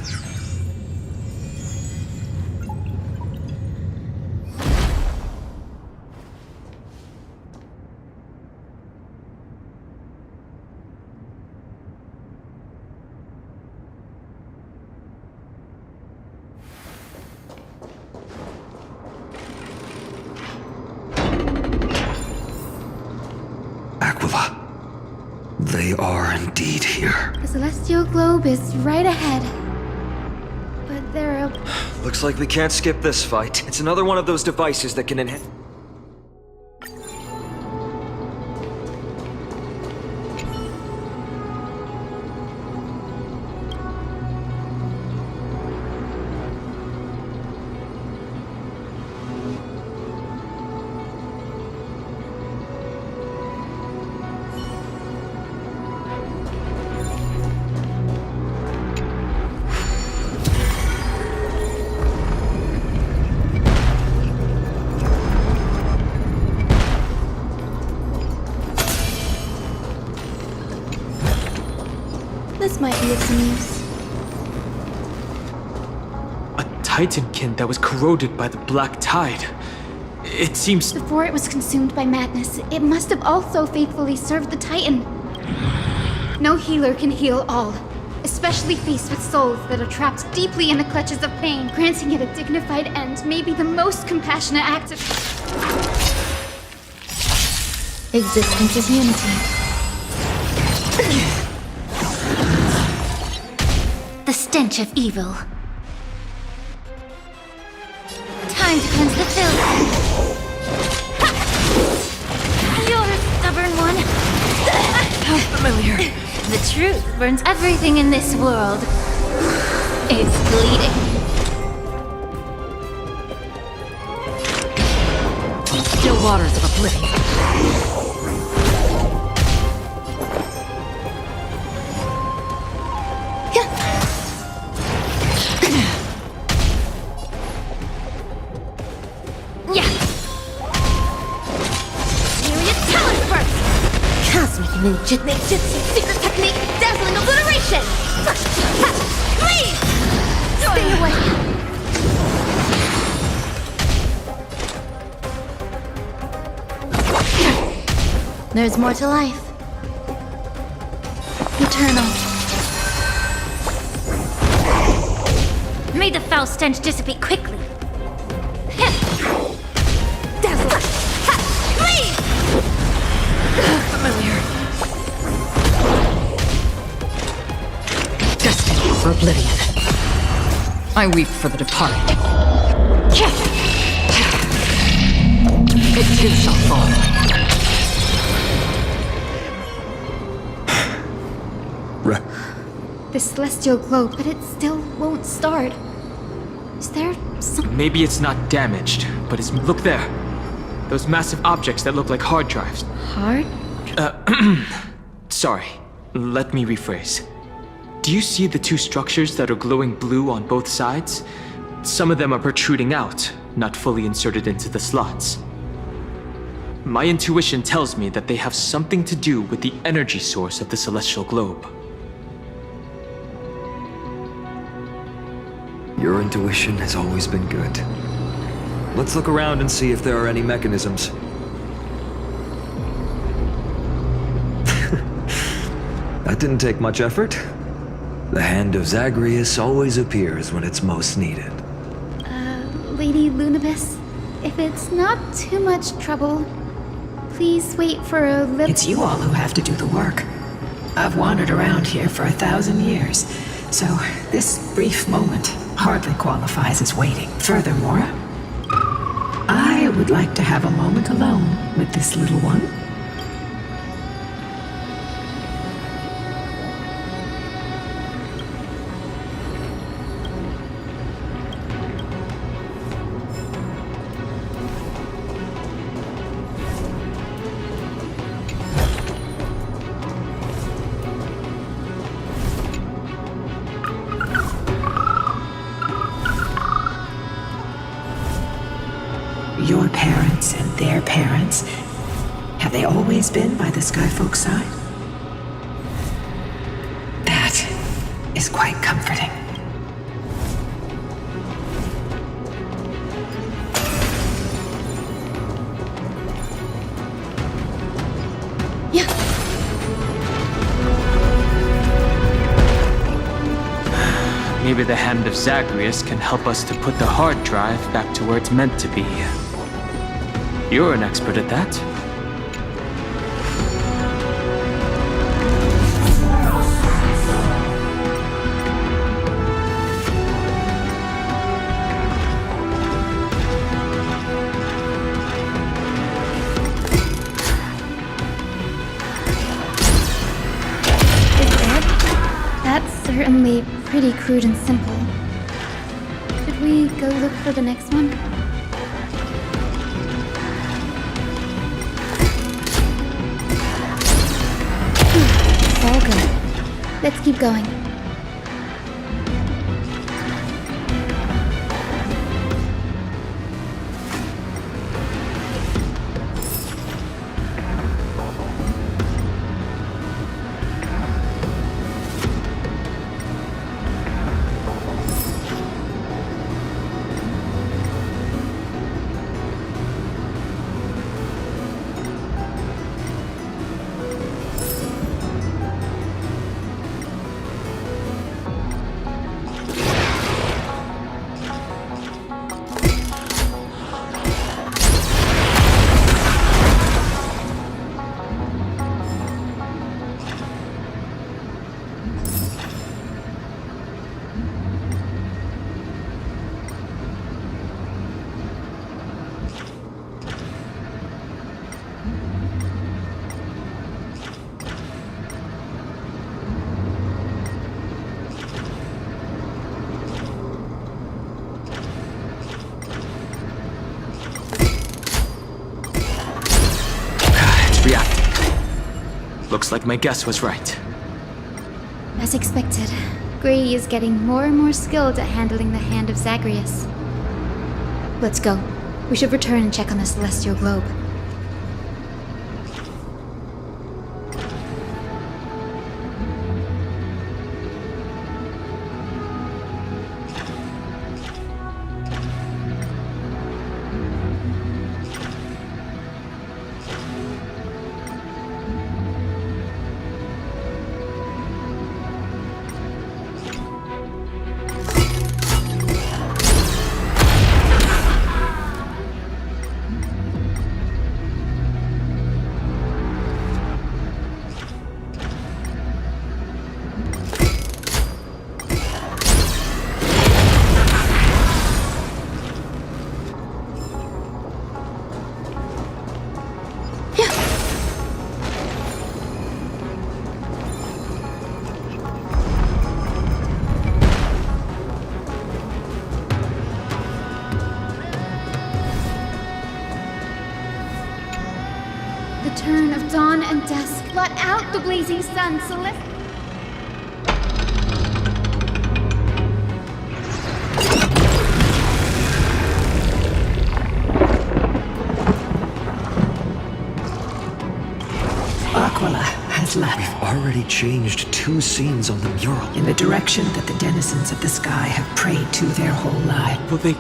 Aquila. They are indeed here. The celestial globe is right ahead. But there are... Looks like we can't skip this fight. It's another one of those devices that can enhance... This might be of some use. A titankin that was corroded by the black tide. It seems... Before it was consumed by madness, it must have also faithfully served the Titan. No healer can heal all, especially faced with souls that are trapped deeply in the clutches of pain. Granting it a dignified end may be the most compassionate act of... Existence is unity. The stench of evil. Time to cleanse the filth. turn one. How familiar. The truth burns everything in this world. It's bleeding. Still waters of oblivion. Ninjutsu secret technique, dazzling obliteration! Please! Stay away! There's more to life. Eternal. May the foul stench dissipate quickly. Dazzle! Please! Familiar. Destiny for oblivion. I weep for the departed. It too shall fall. The celestial globe, but it still won't start. Is there some... Maybe it's not damaged, but it's... Look there! Those massive objects that look like hard drives. hard? Sorry. Let me rephrase. Do you see the two structures that are glowing blue on both sides? Some of them are protruding out, not fully inserted into the slots. My intuition tells me that they have something to do with the energy source of the celestial globe. Your intuition has always been good. Let's look around and see if there are any mechanisms. That didn't take much effort. The hand of Zagreus always appears when it's most needed. Lady Lunibus, if it's not too much trouble, please wait for a little... It's you all who have to do the work. I've wandered around here for 1,000 years, so this brief moment hardly qualifies as waiting. Furthermore, I would like to have a moment alone with this little one. Your parents and their parents, have they always been by the Skyfolk side? That is quite comforting. Yeah. Maybe the hand of Zagreus can help us to put the hard drive back to where it's meant to be. You're an expert at that. That's certainly pretty crude and simple. Should we go look for the next one? It's all good. Let's keep going. Looks like my guess was right. As expected, Grady is getting more and more skilled at handling the hand of Zagreus. Let's go. We should return and check on the celestial globe. Turn of dawn and dusk. Blot out the blazing sun, Celeste. Aquila has left. We've already changed 2 scenes on the mural. In the direction that the denizens of the sky have prayed to their whole life. Will they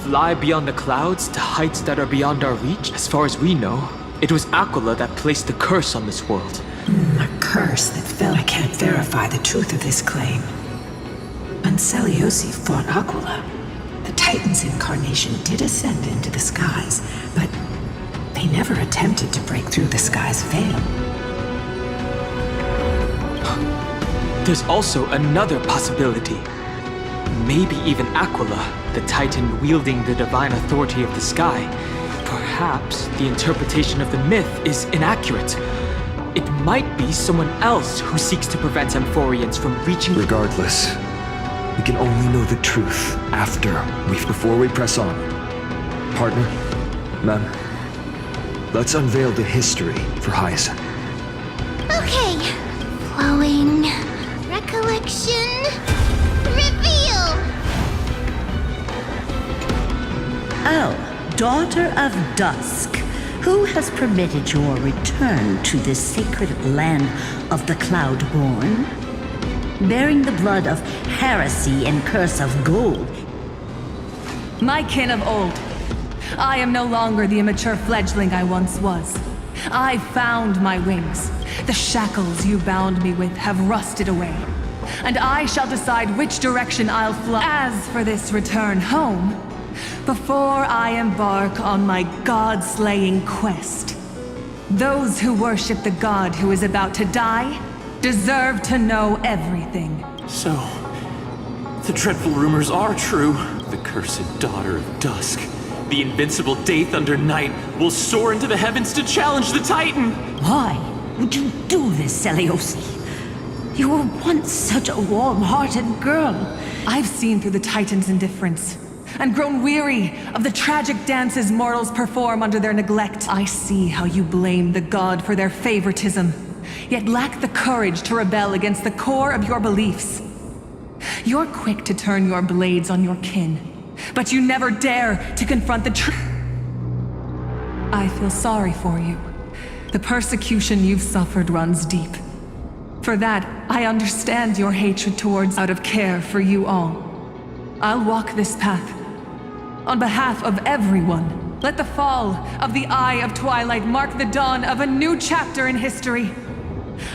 fly beyond the clouds to heights that are beyond our reach? As far as we know, it was Aquila that placed the curse on this world. A curse that fell. I can't verify the truth of this claim. When Seleuci fought Aquila, the Titan's incarnation did ascend into the skies, but they never attempted to break through the sky's veil. There's also another possibility. Maybe even Aquila, the Titan wielding the divine authority of the sky. Perhaps the interpretation of the myth is inaccurate. It might be someone else who seeks to prevent Amphorians from reaching... Regardless, we can only know the truth before we press on. Partner, Mem, let's unveil the history for Hyacinth. Okay. Flowing. Recollection. Reveal! Oh, Daughter of Dusk, who has permitted your return to this sacred land of the Cloudborn? Bearing the blood of heresy and curse of gold. My kin of old. I am no longer the immature fledgling I once was. I found my wings. The shackles you bound me with have rusted away. And I shall decide which direction I'll fly. As for this return home, before I embark on my god-slaying quest, those who worship the god who is about to die deserve to know everything. So, the dreadful rumors are true. The cursed Daughter of Dusk, the invincible Day Thunder Knight, will soar into the heavens to challenge the Titan! Why would you do this, Seleuci? You were once such a warm-hearted girl. I've seen through the Titan's indifference, and grown weary of the tragic dances mortals perform under their neglect. I see how you blame the god for their favoritism, yet lack the courage to rebel against the core of your beliefs. You're quick to turn your blades on your kin, but you never dare to confront the truth. I feel sorry for you. The persecution you've suffered runs deep. For that, I understand your hatred towards out of care for you all. I'll walk this path. On behalf of everyone, let the fall of the Eye of Twilight mark the dawn of a new chapter in history.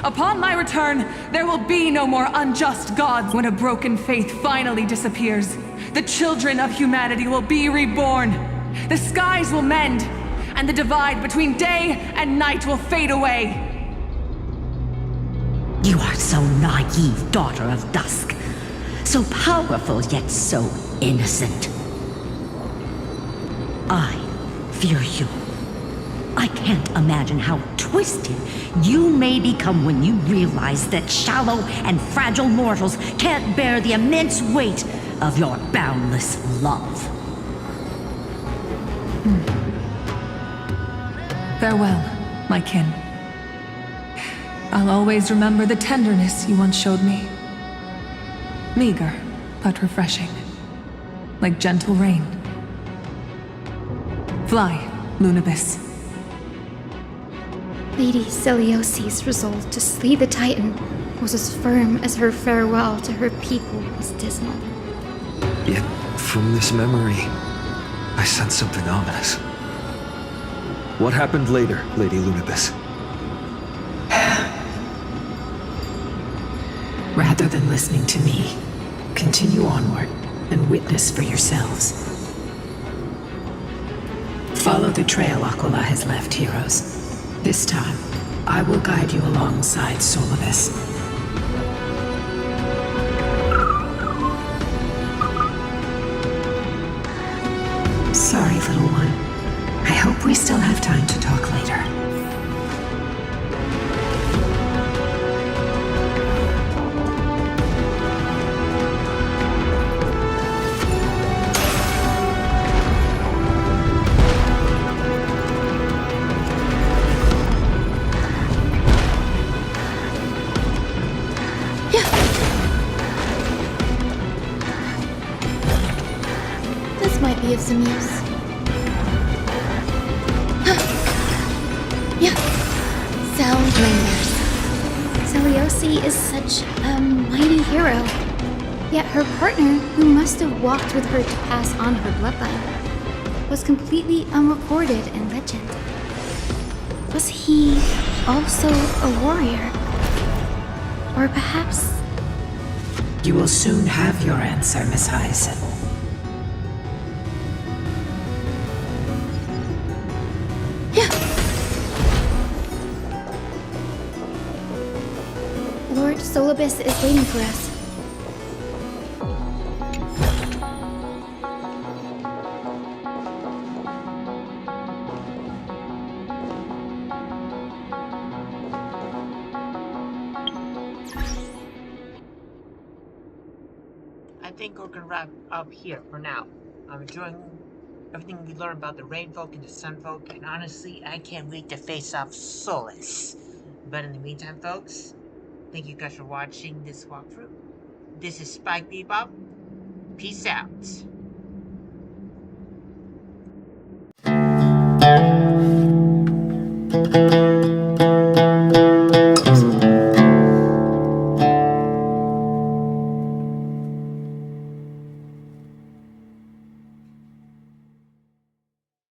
Upon my return, there will be no more unjust gods. When a broken faith finally disappears, the children of humanity will be reborn. The skies will mend, and the divide between day and night will fade away. You are so naive, Daughter of Dusk. So powerful, yet so innocent. I fear you. I can't imagine how twisted you may become when you realize that shallow and fragile mortals can't bear the immense weight of your boundless love. Farewell, my kin. I'll always remember the tenderness you once showed me. Meager, but refreshing. Like gentle rain. Fly, Lunibus. Lady Celiosi's resolve to slay the Titan was as firm as her farewell to her people was dismal. Yet, from this memory, I sense something ominous. What happened later, Lady Lunibus? Rather than listening to me, continue onward and witness for yourselves. Follow the trail Aquila has left, heroes. This time, I will guide you alongside Solibus. Sorry, little one. I hope we still have time to talk later. This might be of some use. Yeah. Salamanders. Celiosi is such a mighty hero. Yet her partner, who must have walked with her to pass on her bloodline, was completely unrecorded in legend. Was he also a warrior? Or perhaps... You will soon have your answer, Miss Hyacinth. Lord Solibus is waiting for us. I think we're gonna wrap up here for now. I'm enjoying everything we learned about the Rain Folk and the Sun Folk, and honestly, I can't wait to face off Solus. But in the meantime, folks, thank you guys for watching this walkthrough. This is Spike Bebop. Peace out.